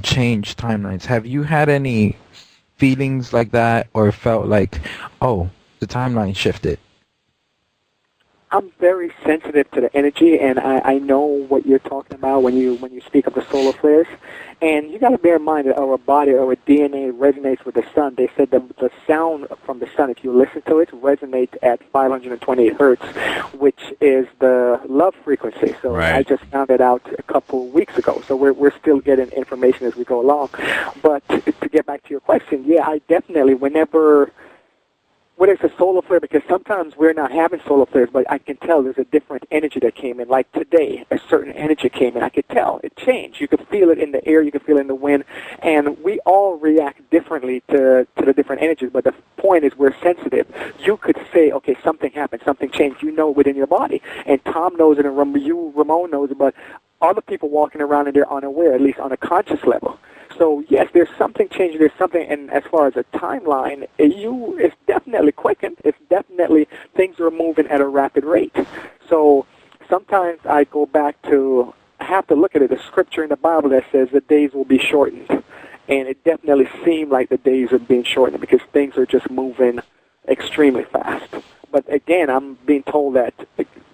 changed timelines. Have you had any feelings like that, or felt like, oh, the timeline shifted? I'm very sensitive to the energy, and I know what you're talking about when you speak of the solar flares. And you got to bear in mind that our body, our DNA resonates with the sun. They said that the sound from the sun, if you listen to it, resonates at 528 hertz, which is the love frequency. So right. I just found it out a couple weeks ago. So we're still getting information as we go along. But to get back to your question, yeah, I definitely, whenever it's a solar flare, because sometimes we're not having solar flares, but I can tell there's a different energy that came in. Like today, a certain energy came in. I could tell. It changed. You could feel it in the air. You could feel it in the wind. And we all react differently to the different energies, but the point is we're sensitive. You could say, okay, something happened, something changed. You know it within your body. And Tom knows it, and Ramon knows it, but other people walking around and they're unaware, at least on a conscious level. So, yes, there's something changing. There's something, and as far as a timeline, it's definitely quickened. It's definitely, things are moving at a rapid rate. So sometimes I go back to, I have to look at it, the scripture in the Bible that says the days will be shortened. And it definitely seemed like the days are being shortened because things are just moving extremely fast. But again, I'm being told that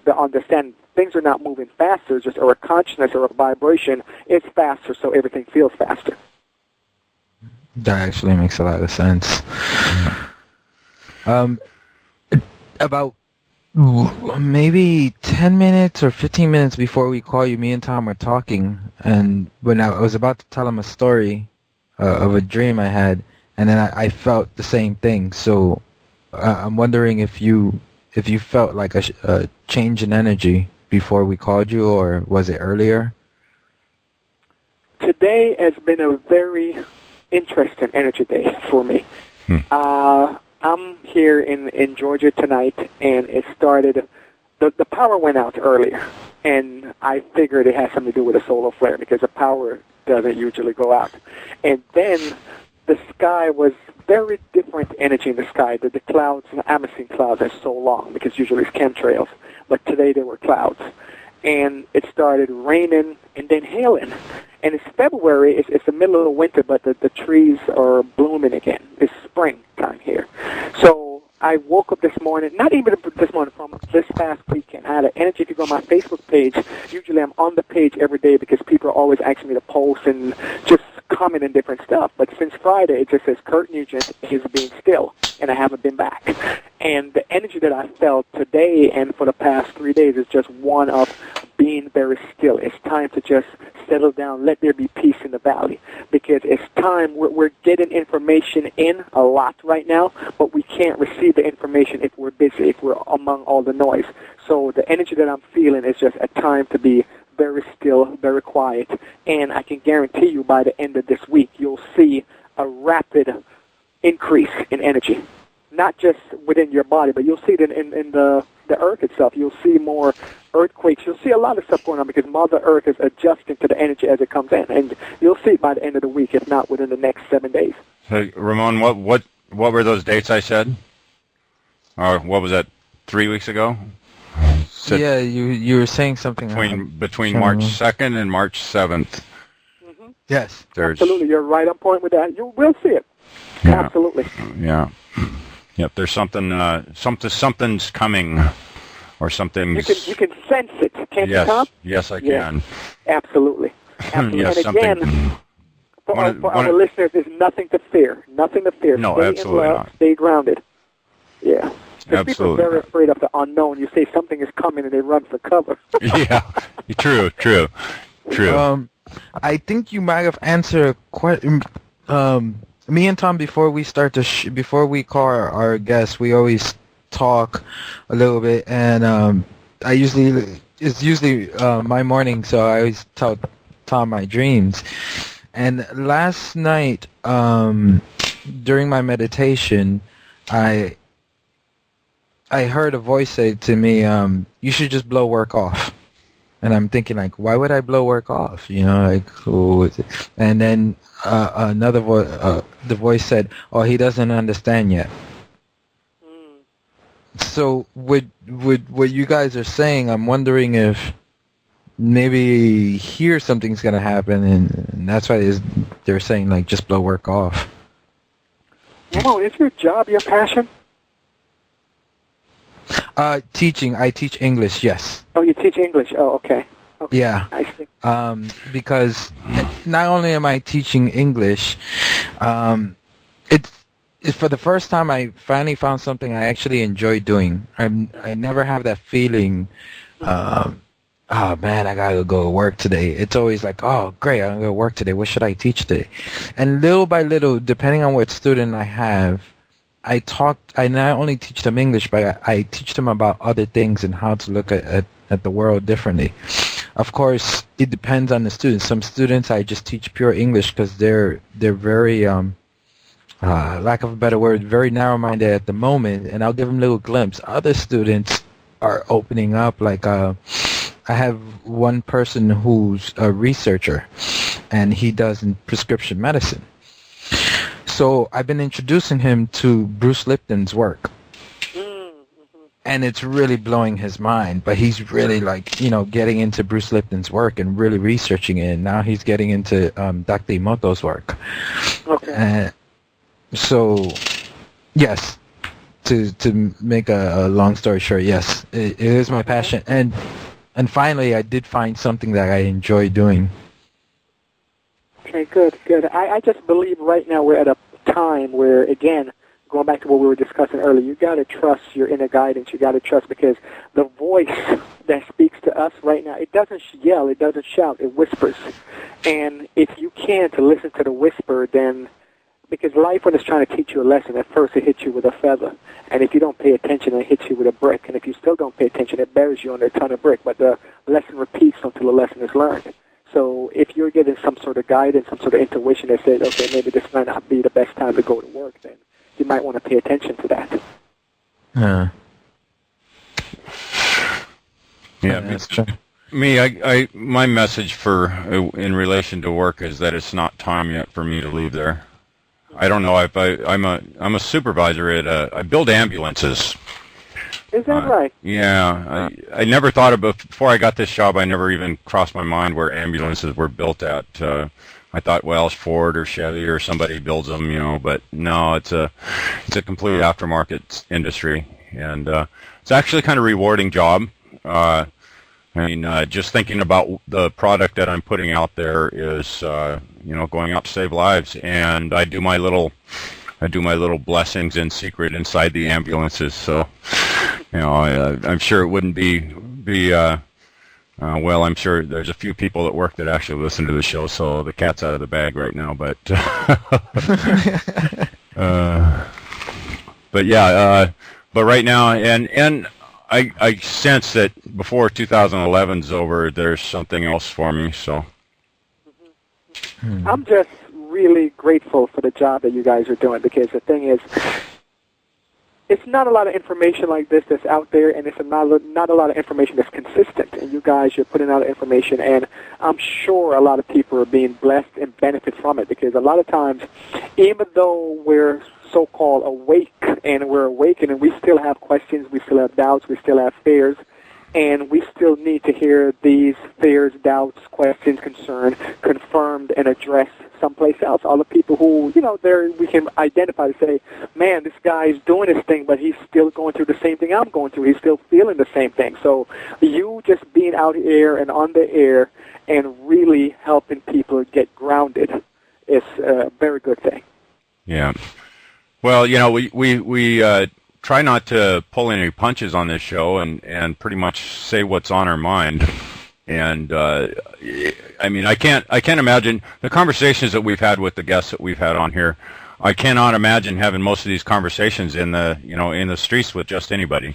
to understand things are not moving faster, just our consciousness or a vibration is faster, so everything feels faster. That actually makes a lot of sense. About maybe 10 minutes or 15 minutes before we call you, me and Tom were talking, and when I was about to tell him a story of a dream I had, and then I felt the same thing. So I'm wondering if you felt like a change in energy before we called you, or was it earlier? Today has been a very interesting energy day for me. I'm here in Georgia tonight, and it started, the power went out earlier, and I figured it had something to do with a solar flare because the power doesn't usually go out. And then the sky was very different energy in the sky. The clouds, I haven't seen clouds in so long because usually it's chemtrails, but today there were clouds. And it started raining and then hailing. And it's February, it's the middle of the winter, but the trees are blooming again. It's springtime here. So I woke up this morning, not even this morning, from this past weekend. I had an energy. If you go on my Facebook page, usually I'm on the page every day because people are always asking me to post and just coming in different stuff. But since Friday, it just says Kirk Nugent is being still, and I haven't been back. And the energy that I felt today and for the past 3 days is just one of being very still. It's time to just settle down, let there be peace in the valley, because it's time. We're getting information in a lot right now, but we can't receive the information if we're busy, if we're among all the noise. So the energy that I'm feeling is just a time to be very still, very quiet, and I can guarantee you by the end of this week you'll see a rapid increase in energy, not just within your body, but you'll see it in the earth itself. You'll see more earthquakes. You'll see a lot of stuff going on because Mother Earth is adjusting to the energy as it comes in, and you'll see it by the end of the week, if not within the next 7 days. Hey, Ramon, what were those dates I said? Or what was that, 3 weeks ago? Yeah, you were saying something between March 2nd and March 7th. Mm-hmm. Yes. Absolutely, you're right on point with that. You will see it. Yeah. Absolutely. Yeah. Yep. There's something's coming, or something. You can sense it, can't you, Tom? Yes, I can. Absolutely. Absolutely. Yes, and again, for our listeners, there's nothing to fear. Nothing to fear. No, stay absolutely in love, not. Stay grounded. Yeah. Because people are very Absolutely. afraid of the unknown. You say something is coming and they run for cover. Yeah. True. I think you might have answered me and Tom, before we start before we call our guests, we always talk a little bit, and it's usually my morning, so I always tell Tom my dreams. And last night, during my meditation, I heard a voice say to me, "You should just blow work off." And I'm thinking, like, why would I blow work off? You know, like, who is it? And then another voice, the voice said, "Oh, he doesn't understand yet." So with what you guys are saying, I'm wondering if maybe here something's going to happen, and that's why they're saying, like, just blow work off. Well, is your job your passion? Teaching. I teach English, yes. Oh, you teach English. Oh, okay. Yeah. I see. Because not only am I teaching English, it's for the first time I finally found something I actually enjoy doing. I never have that feeling, oh man, I gotta go to work today. It's always like, oh great, I'm gonna go to work today. What should I teach today? And little by little, depending on what student I have, I not only teach them English, but I teach them about other things and how to look at the world differently. Of course, it depends on the students. Some students I just teach pure English because they're very, lack of a better word, very narrow-minded at the moment, and I'll give them a little glimpse. Other students are opening up. Like I have one person who's a researcher, and he does in prescription medicine. So I've been introducing him to Bruce Lipton's work. And it's really blowing his mind, but he's really getting into Bruce Lipton's work and really researching it. And now he's getting into Dr. Emoto's work. Okay. So, yes, to make a long story short, yes, it is my passion. And finally, I did find something that I enjoy doing. Okay, good. I just believe right now we're at a time where, again, going back to what we were discussing earlier, you got to trust your inner guidance. You got to trust, because the voice that speaks to us right now, it doesn't yell, it doesn't shout, it whispers. And if you can't listen to the whisper, then, because life, when it's trying to teach you a lesson, at first it hits you with a feather. And if you don't pay attention, it hits you with a brick. And if you still don't pay attention, it buries you under a ton of brick. But the lesson repeats until the lesson is learned. So if you're getting some sort of guidance, some sort of intuition that says, okay, maybe this might not be the best time to go to work, then you might want to pay attention to that. Yeah, that's true. My message in relation to work is that it's not time yet for me to leave there. I don't know if I'm a supervisor at I build ambulances. Is that right? Yeah, I never thought about, before I got this job, I never even crossed my mind where ambulances were built at. I thought, well, it's Ford or Chevy or somebody builds them, but no, it's a complete aftermarket industry, and it's actually kind of rewarding job. Just thinking about the product that I'm putting out there is going out to save lives, and I do my little blessings in secret inside the ambulances. So, I'm sure it wouldn't be well, I'm sure there's a few people at work that actually listen to the show, so the cat's out of the bag right now. But but yeah, but right now, and I sense that before 2011's over, there's something else for me. So I'm just really grateful for the job that you guys are doing, because the thing is, it's not a lot of information like this that's out there, and it's not a lot of information that's consistent. And you guys, you're putting out information, and I'm sure a lot of people are being blessed and benefit from it, because a lot of times, even though we're so-called awake, and we're awakened, and we still have questions, we still have doubts, we still have fears, and we still need to hear these fears, doubts, questions, concerns confirmed and addressed someplace else. All the people who, we can identify to say, man, this guy's doing this thing, but he's still going through the same thing I'm going through. He's still feeling the same thing. So you just being out here and on the air and really helping people get grounded is a very good thing. Yeah. Well, we try not to pull any punches on this show and pretty much say what's on our mind. And I mean, I can't imagine the conversations that we've had with the guests that we've had on here. I cannot imagine having most of these conversations in the streets with just anybody.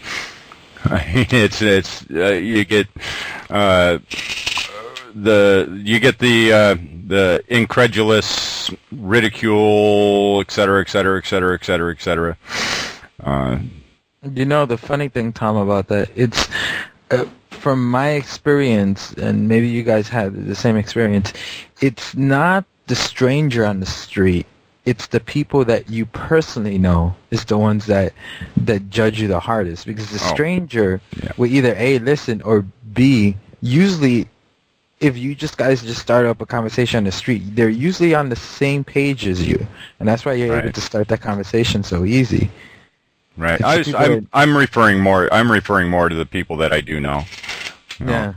It's you get the incredulous ridicule, et cetera, et cetera, et cetera, et cetera, et cetera. The funny thing, Tom, about that, it's from my experience, and maybe you guys had the same experience, it's not the stranger on the street. It's the people that you personally know is the ones that judge you the hardest, because the stranger will either A, listen, or B, usually if you guys start up a conversation on the street, they're usually on the same page as you, and that's why you're able to start that converation so easy. Right. I'm referring more to the people that I do know. Yeah.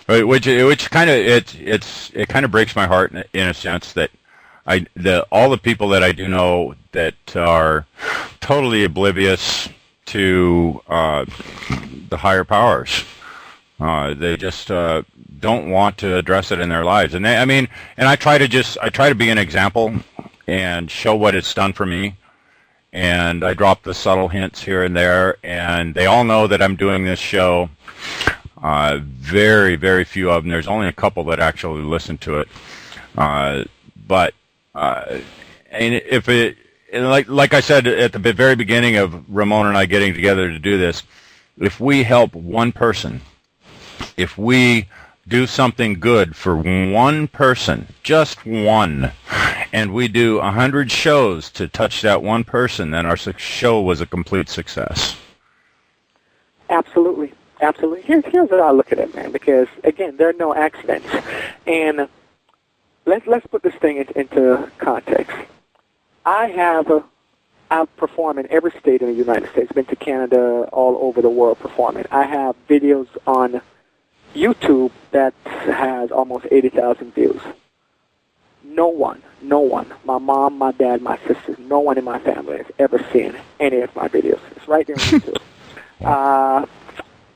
Which kind of it kind of breaks my heart in a sense that all the people that I do know that are totally oblivious to the higher powers. They just don't want to address it in their lives, and I try to be an example and show what it's done for me. And I drop the subtle hints here and there, and they all know that I'm doing this show. Very, very few of them. There's only a couple that actually listen to it. But if it, like I said at the very beginning of Ramon and I getting together to do this, if we help one person, if we do something good for one person, just one, and we do 100 shows to touch that one person, then our show was a complete success. Absolutely. Absolutely. Here's how I look at it, man, because, again, there are no accidents. And let's put this thing into context. I've performed in every state in the United States, been to Canada, all over the world performing. I have videos on YouTube that has almost 80,000 views. No one, my mom, my dad, my sisters, no one in my family has ever seen any of my videos. It's right there on YouTube.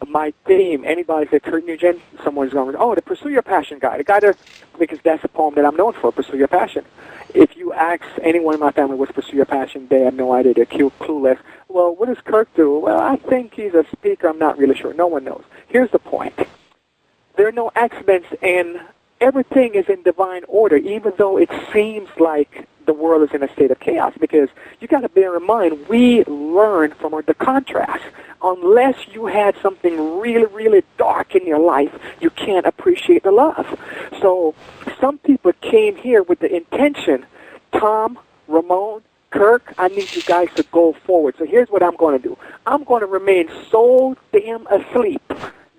My theme, anybody said Kirk Nugent, someone's going, the Pursue Your Passion guy. Because that's a poem that I'm known for, Pursue Your Passion. If you ask anyone in my family what's Pursue Your Passion, they have no idea. They're clueless. Well, what does Kirk do? Well, I think he's a speaker. I'm not really sure. No one knows. Here's the point. There are no accidents, and everything is in divine order, even though it seems like the world is in a state of chaos, because you got to bear in mind, we learn from the contrast. Unless you had something really, really dark in your life, you can't appreciate the love. So some people came here with the intention, Tom, Ramon, Kirk, I need you guys to go forward. So here's what I'm going to do. I'm going to remain so damn asleep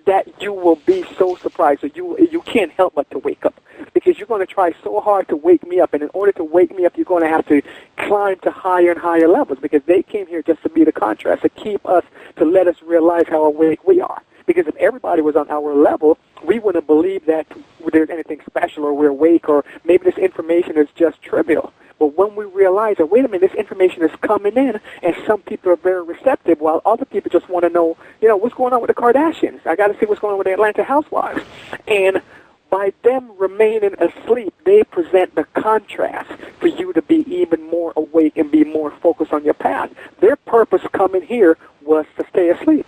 that you will be so surprised. So you can't help but to wake up, because you're going to try so hard to wake me up. And in order to wake me up, you're going to have to climb to higher and higher levels, because they came here just to be the contrast, to keep us, to let us realize how awake we are. Because if everybody was on our level, we wouldn't believe that there's anything special or we're awake or maybe this information is just trivial. But when we realize that, wait a minute, this information is coming in, and some people are very receptive, while other people just want to know, what's going on with the Kardashians. I got to see what's going on with the Atlanta Housewives. And by them remaining asleep, they present the contrast for you to be even more awake and be more focused on your path. Their purpose coming here was to stay asleep.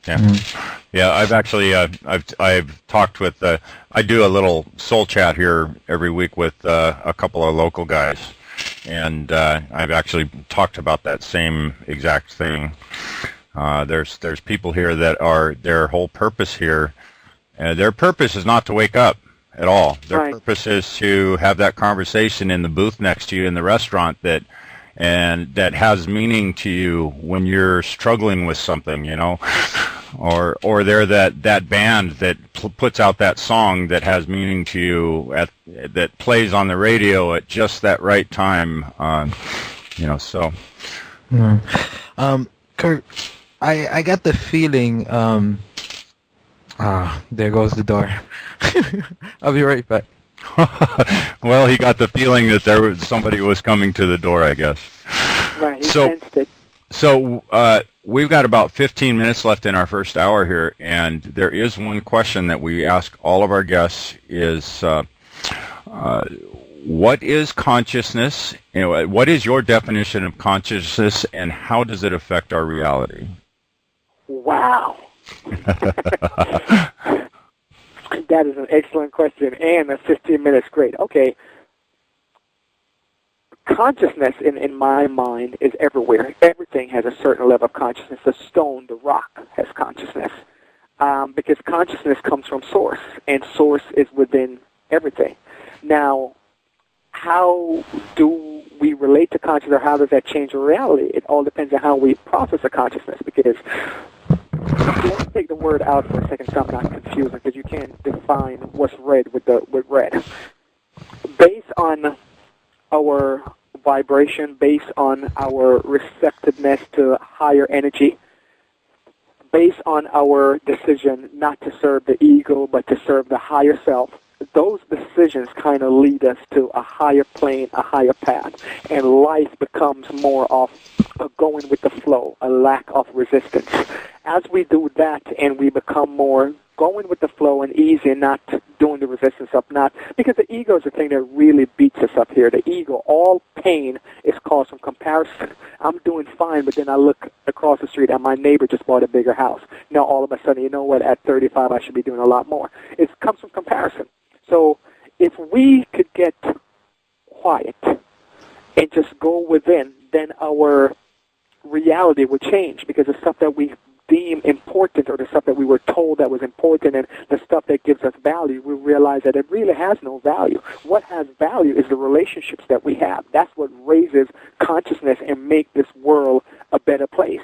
Yeah, yeah. I've actually I've talked with I do a little soul chat here every week with a couple of local guys, and I've actually talked about that same exact thing. There's people here that are their whole purpose here. Their purpose is not to wake up at all. Their purpose is to have that conversation in the booth next to you in the restaurant that has meaning to you when you're struggling with something, or they're that band that puts out that song that has meaning to you that plays on the radio at just that right time, so. Kirk, I got the feeling, there goes the door. I'll be right back. Well, he got the feeling that somebody was coming to the door, I guess. Right, he sensed it. So we've got about 15 minutes left in our first hour here, and there is one question that we ask all of our guests is, what is consciousness? What is your definition of consciousness, and how does it affect our reality? Wow. That is an excellent question, and the 15 minutes, great. Okay. Consciousness, in my mind, is everywhere. Everything has a certain level of consciousness. The stone, the rock, has consciousness. Because consciousness comes from source, and source is within everything. Now, how do we relate to consciousness, or how does that change our reality? It all depends on how we process a consciousness, because let's take the word out for a second so I'm not confusing, because you can't define what's red with red. Based on our vibration, based on our receptiveness to higher energy, based on our decision not to serve the ego but to serve the higher self, those decisions kind of lead us to a higher plane, a higher path, and life becomes more of a going with the flow, a lack of resistance. As we do that and we become more going with the flow and easy and not doing the resistance up, because the ego is the thing that really beats us up here. The ego, all pain is caused from comparison. I'm doing fine, but then I look across the street and my neighbor just bought a bigger house. Now all of a sudden, you know what, at 35 I should be doing a lot more. It comes from comparison. So if we could get quiet and just go within, then our reality would change, because the stuff that we deem important, or the stuff that we were told that was important, and the stuff that gives us value, we realize that it really has no value. What has value is the relationships that we have. That's what raises consciousness and make this world a better place.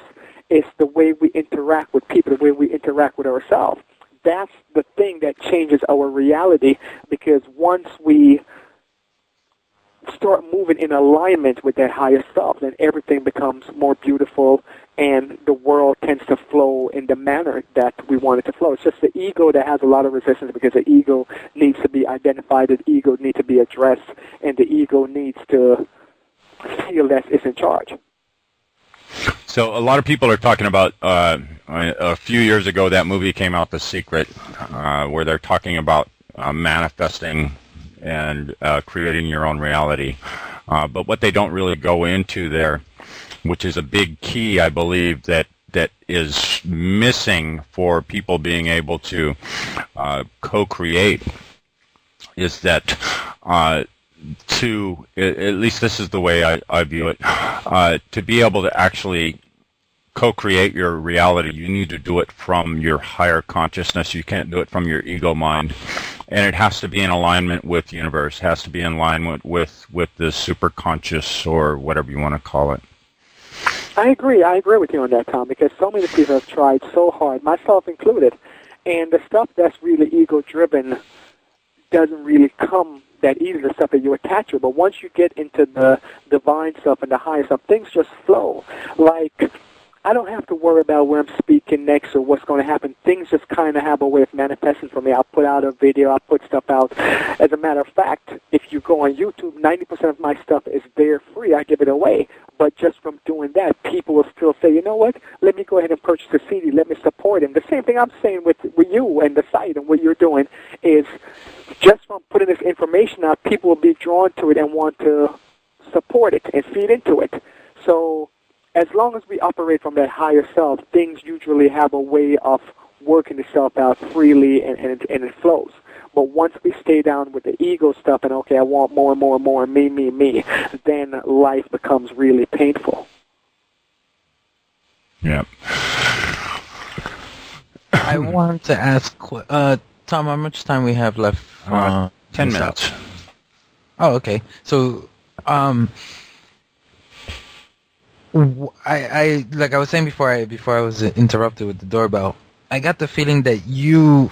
It's the way we interact with people, the way we interact with ourselves. That's the thing that changes our reality, because once we start moving in alignment with that higher self, then everything becomes more beautiful, and the world tends to flow in the manner that we want it to flow. It's just the ego that has a lot of resistance, because the ego needs to be identified, the ego needs to be addressed, and the ego needs to feel that it's in charge. So a lot of people are talking about, a few years ago, that movie came out, The Secret, where they're talking about manifesting and creating your own reality. But what they don't really go into there, which is a big key, I believe, that is missing for people being able to co-create, is that at least this is the way I view it, to be able to actually co-create your reality, you need to do it from your higher consciousness. You can't do it from your ego mind. And it has to be in alignment with the universe, has to be in alignment with the superconscious, or whatever you want to call it. I agree with you on that, Tom, because so many people have tried so hard, myself included, and the stuff that's really ego-driven doesn't really come that easy, the stuff that you attach to. But once you get into the divine stuff and the higher stuff, things just flow. Like, I don't have to worry about where I'm speaking next or what's going to happen. Things just kind of have a way of manifesting for me. I'll put out a video. I'll put stuff out. As a matter of fact, if you go on YouTube, 90% of my stuff is there free. I give it away. But just from doing that, people will still say, you know what, let me go ahead and purchase a CD. Let me support him. The same thing I'm saying with you and the site and what you're doing is just from putting this information out, people will be drawn to it and want to support it and feed into it. So as long as we operate from that higher self, things usually have a way of working itself out freely and it flows. But once we stay down with the ego stuff and, okay, I want more and more and more, me, then life becomes really painful. Yeah. I want to ask, Tom, how much time we have left? 10 minutes. Oh, okay. So, I like I was saying before I was interrupted with the doorbell, I got the feeling that you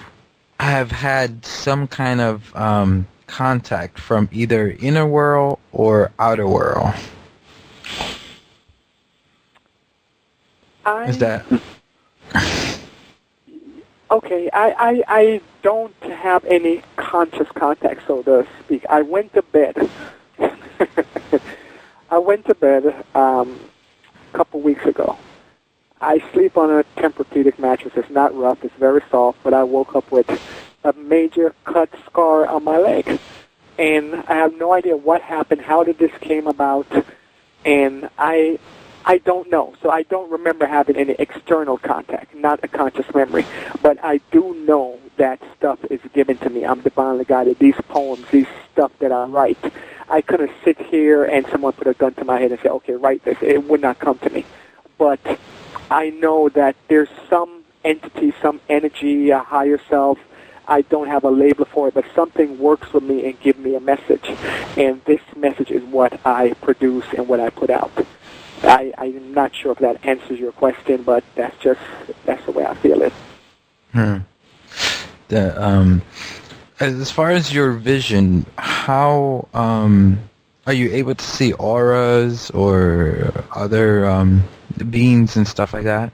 have had some kind of contact from either inner world or outer world. Is that okay? I don't have any conscious contact, so to speak. I went to bed. A couple weeks ago. I sleep on a Tempur-Pedic mattress. It's not rough. It's very soft, but I woke up with a major cut scar on my leg. And I have no idea what happened, how did this came about, and I don't know. So I don't remember having any external contact, not a conscious memory. But I do know that stuff is given to me. I'm divinely guided. These poems, these stuff that I write, I couldn't sit here and someone put a gun to my head and say, okay, write this. It would not come to me. But I know that there's some entity, some energy, a higher self. I don't have a label for it, but something works with me and gives me a message. And this message is what I produce and what I put out. I'm not sure if that answers your question, but that's the way I feel it. As far as your vision, how are you able to see auras or other beings and stuff like that?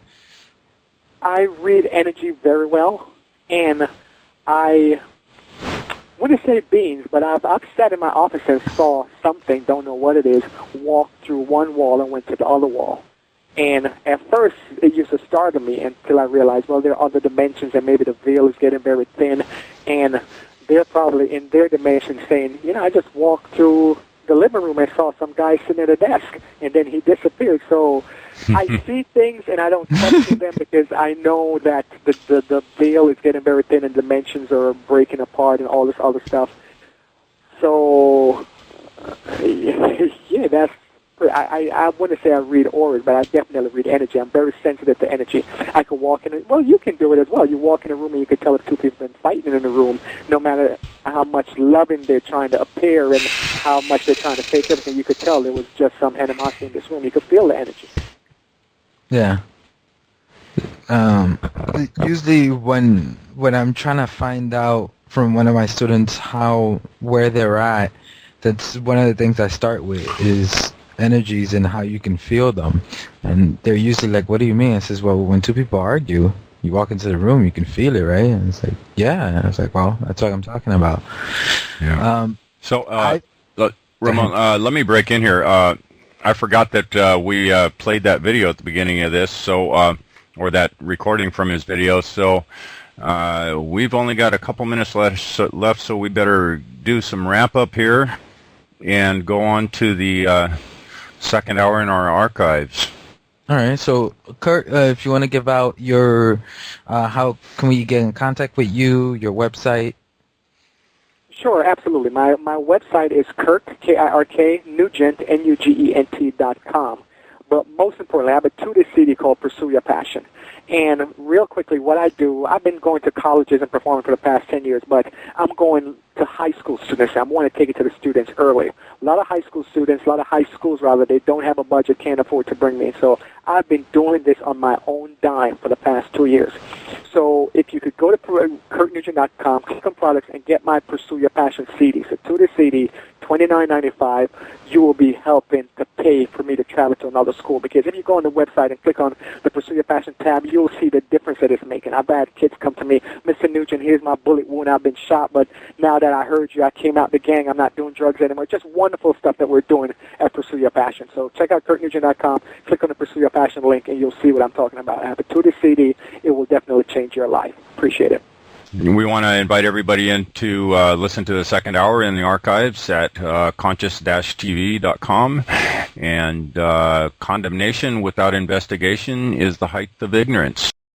I read energy very well, and I wouldn't say beings, but I've sat in my office and saw something, don't know what it is, walk through one wall and went to the other wall. And at first, it used to startle me until I realized, well, there are other dimensions, and maybe the veil is getting very thin, and they're probably in their dimension saying, you know, I just walked through the living room and saw some guy sitting at a desk, and then he disappeared. So I see things, and I don't question them because I know that the veil is getting very thin and dimensions are breaking apart and all this other stuff. So, yeah, that's... I wouldn't say I read auras, but I definitely read energy. I'm very sensitive to energy. I can walk in well, you can do it as well. You walk in a room and you can tell if two people have been fighting in the room, no matter how much loving they're trying to appear and how much they're trying to fake everything. You could tell there was just some animosity in this room. You could feel the energy. Yeah. Usually when I'm trying to find out from one of my students where they're at, that's one of the things I start with is energies and how you can feel them. And they're usually like, what do you mean? I says, well, when two people argue, you walk into the room, you can feel it, right? And it's like, yeah. And I was like, well, that's what I'm talking about. Yeah. Ramon, let me break in here. I forgot that we played that video at the beginning of this, or that recording from his video. So we've only got a couple minutes left, so we better do some wrap-up here and go on to the second hour in our archives. All right. So, Kurt, if you want to give out your, how can we get in contact with you, your website? Sure, absolutely. My website is Kirk, K-I-R-K, Nugent, Nugent.com. But most importantly, I have a 2-disc CD called Pursue Your Passion. And real quickly, what I do, I've been going to colleges and performing for the past 10 years, but I'm going to high school students. I want to take it to the students early. A lot of high school students, a lot of high schools, rather, they don't have a budget, can't afford to bring me. So I've been doing this on my own dime for the past 2 years. So if you could go to KirkNugent.com, click on products, and get my Pursue Your Passion CD. So 2-disc CD, $29.95, you will be helping to pay for me to travel to another school. Because if you go on the website and click on the Pursue Your Passion tab, you'll see the difference that it's making. I've had kids come to me, Mr. Nugent, here's my bullet wound. I've been shot, but now that I heard you, I came out the gang. I'm not doing drugs anymore. Just wonderful stuff that we're doing at Pursue Your Passion. So check out KirkNugent.com, click on the Pursue Your Passion link, and you'll see what I'm talking about. I have a 2-disc CD. It will definitely change your life. Appreciate it. We want to invite everybody in to listen to the second hour in the archives at conscious-tv.com. And condemnation without investigation is the height of ignorance.